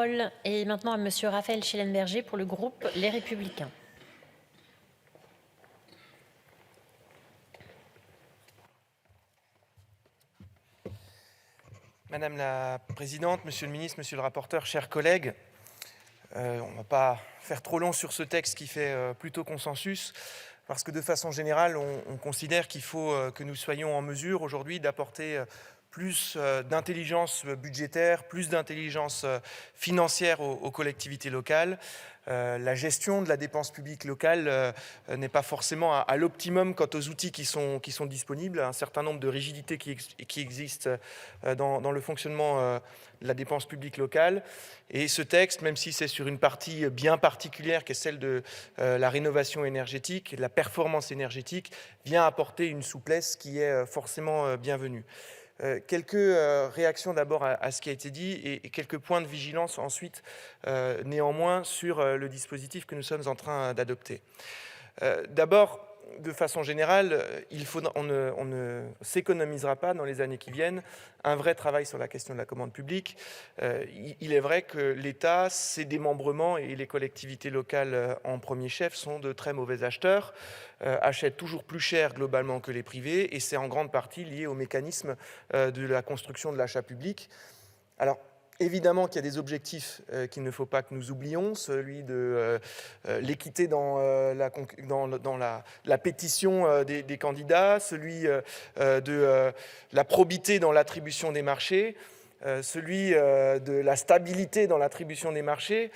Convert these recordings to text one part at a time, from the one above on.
parole est maintenant à Monsieur Raphaël Schellenberger pour le groupe Les Républicains. Madame la Présidente, Monsieur le Ministre, Monsieur le Rapporteur, chers collègues, on ne va pas faire trop long sur ce texte qui fait plutôt consensus, parce que de façon générale, on considère qu'il faut que nous soyons en mesure aujourd'hui d'apporter plus d'intelligence budgétaire, plus d'intelligence financière aux collectivités locales. La gestion de la dépense publique locale n'est pas forcément à l'optimum quant aux outils qui sont disponibles. Un certain nombre de rigidités qui existent dans le fonctionnement de la dépense publique locale. Et ce texte, même si c'est sur une partie bien particulière, qui est celle de la rénovation énergétique et de la performance énergétique, vient apporter une souplesse qui est forcément bienvenue. Quelques réactions d'abord à ce qui a été dit et quelques points de vigilance ensuite néanmoins sur le dispositif que nous sommes en train d'adopter. D'abord, de façon générale, on ne s'économisera pas dans les années qui viennent un vrai travail sur la question de la commande publique. Il est vrai que l'État, ses démembrements et les collectivités locales en premier chef sont de très mauvais acheteurs, achètent toujours plus cher globalement que les privés et c'est en grande partie lié au mécanisme de la construction de l'achat public. Alors, évidemment qu'il y a des objectifs qu'il ne faut pas que nous oublions, celui de l'équité dans la pétition des candidats, celui de la probité dans l'attribution des marchés, celui de la stabilité dans l'attribution des marchés.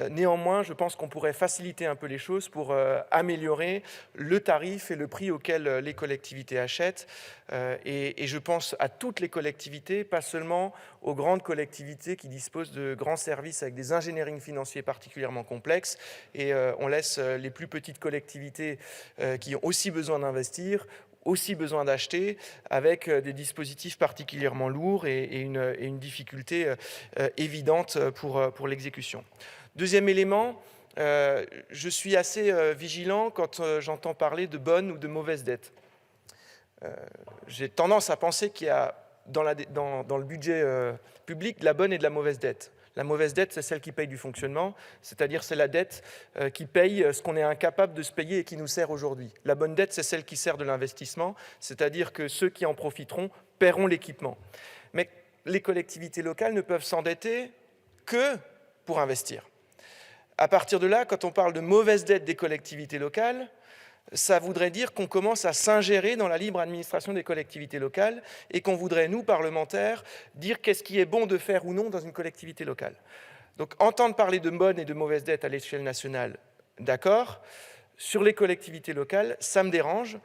Néanmoins, je pense qu'on pourrait faciliter un peu les choses pour améliorer le tarif et le prix auquel les collectivités achètent. Et je pense à toutes les collectivités, pas seulement aux grandes collectivités qui disposent de grands services avec des ingénieries financiers particulièrement complexes. Et on laisse les plus petites collectivités qui ont aussi besoin d'investir, aussi besoin d'acheter, avec des dispositifs particulièrement lourds et une difficulté évidente pour l'exécution. Deuxième élément, je suis assez vigilant quand j'entends parler de bonnes ou de mauvaises dettes. J'ai tendance à penser qu'il y a dans le budget public de la bonne et de la mauvaise dette. La mauvaise dette, c'est celle qui paye du fonctionnement, c'est-à-dire c'est la dette qui paye ce qu'on est incapable de se payer et qui nous sert aujourd'hui. La bonne dette, c'est celle qui sert de l'investissement, c'est-à-dire que ceux qui en profiteront paieront l'équipement. Mais les collectivités locales ne peuvent s'endetter que pour investir. À partir de là, quand on parle de mauvaise dette des collectivités locales, ça voudrait dire qu'on commence à s'ingérer dans la libre administration des collectivités locales et qu'on voudrait, nous, parlementaires, dire qu'est-ce qui est bon de faire ou non dans une collectivité locale. Donc, entendre parler de bonne et de mauvaise dette à l'échelle nationale, d'accord. Sur les collectivités locales, ça me dérange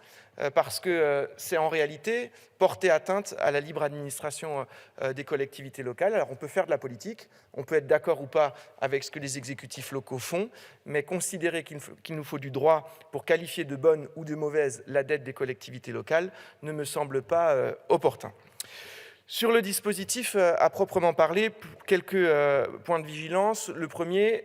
parce que c'est en réalité porter atteinte à la libre administration des collectivités locales. Alors on peut faire de la politique, on peut être d'accord ou pas avec ce que les exécutifs locaux font, mais considérer qu'il nous faut du droit pour qualifier de bonne ou de mauvaise la dette des collectivités locales ne me semble pas opportun. Sur le dispositif à proprement parler, quelques points de vigilance. Le premier,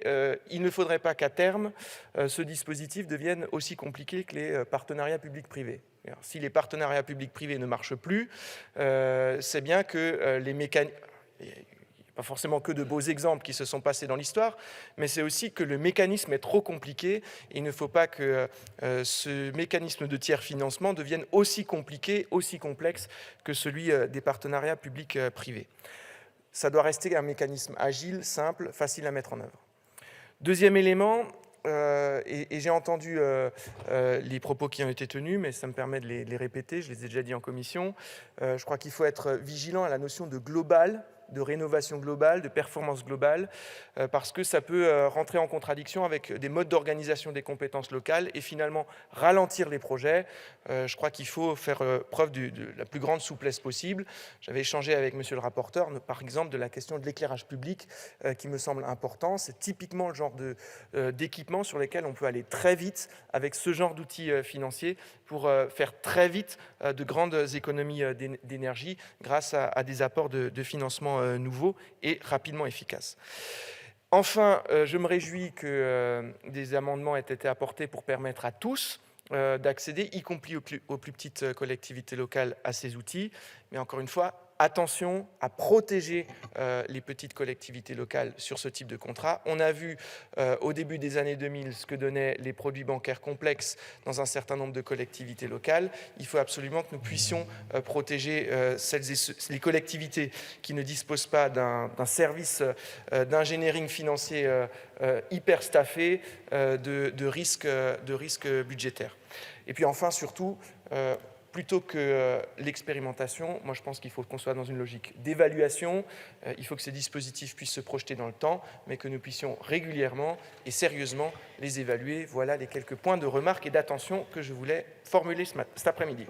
il ne faudrait pas qu'à terme, ce dispositif devienne aussi compliqué que les partenariats publics-privés. Si les partenariats publics-privés ne marchent plus, c'est bien que les mécanismes... Pas forcément que de beaux exemples qui se sont passés dans l'histoire, mais c'est aussi que le mécanisme est trop compliqué. Et il ne faut pas que ce mécanisme de tiers financement devienne aussi compliqué, aussi complexe que celui des partenariats publics-privés. Ça doit rester un mécanisme agile, simple, facile à mettre en œuvre. Deuxième élément, et j'ai entendu les propos qui ont été tenus, mais ça me permet de les répéter, je les ai déjà dit en commission. Je crois qu'il faut être vigilant à la notion de global, de rénovation globale, de performance globale, parce que ça peut rentrer en contradiction avec des modes d'organisation des compétences locales et finalement ralentir les projets. Je crois qu'il faut faire preuve de la plus grande souplesse possible. J'avais échangé avec monsieur le rapporteur, par exemple, de la question de l'éclairage public, qui me semble important. C'est typiquement le genre d'équipement sur lesquels on peut aller très vite avec ce genre d'outils financiers pour faire très vite de grandes économies d'énergie grâce à des apports de financement nouveaux et rapidement efficaces. Enfin, je me réjouis que des amendements aient été apportés pour permettre à tous d'accéder, y compris aux plus petites collectivités locales, à ces outils. Mais encore une fois, attention à protéger les petites collectivités locales sur ce type de contrat. On a vu au début des années 2000 ce que donnaient les produits bancaires complexes dans un certain nombre de collectivités locales. Il faut absolument que nous puissions protéger les collectivités qui ne disposent pas d'un service d'ingénierie financier hyper staffé de risques budgétaires. Et puis enfin, surtout, plutôt que l'expérimentation, moi je pense qu'il faut qu'on soit dans une logique d'évaluation. Il faut que ces dispositifs puissent se projeter dans le temps, mais que nous puissions régulièrement et sérieusement les évaluer. Voilà les quelques points de remarque et d'attention que je voulais formuler cet après-midi.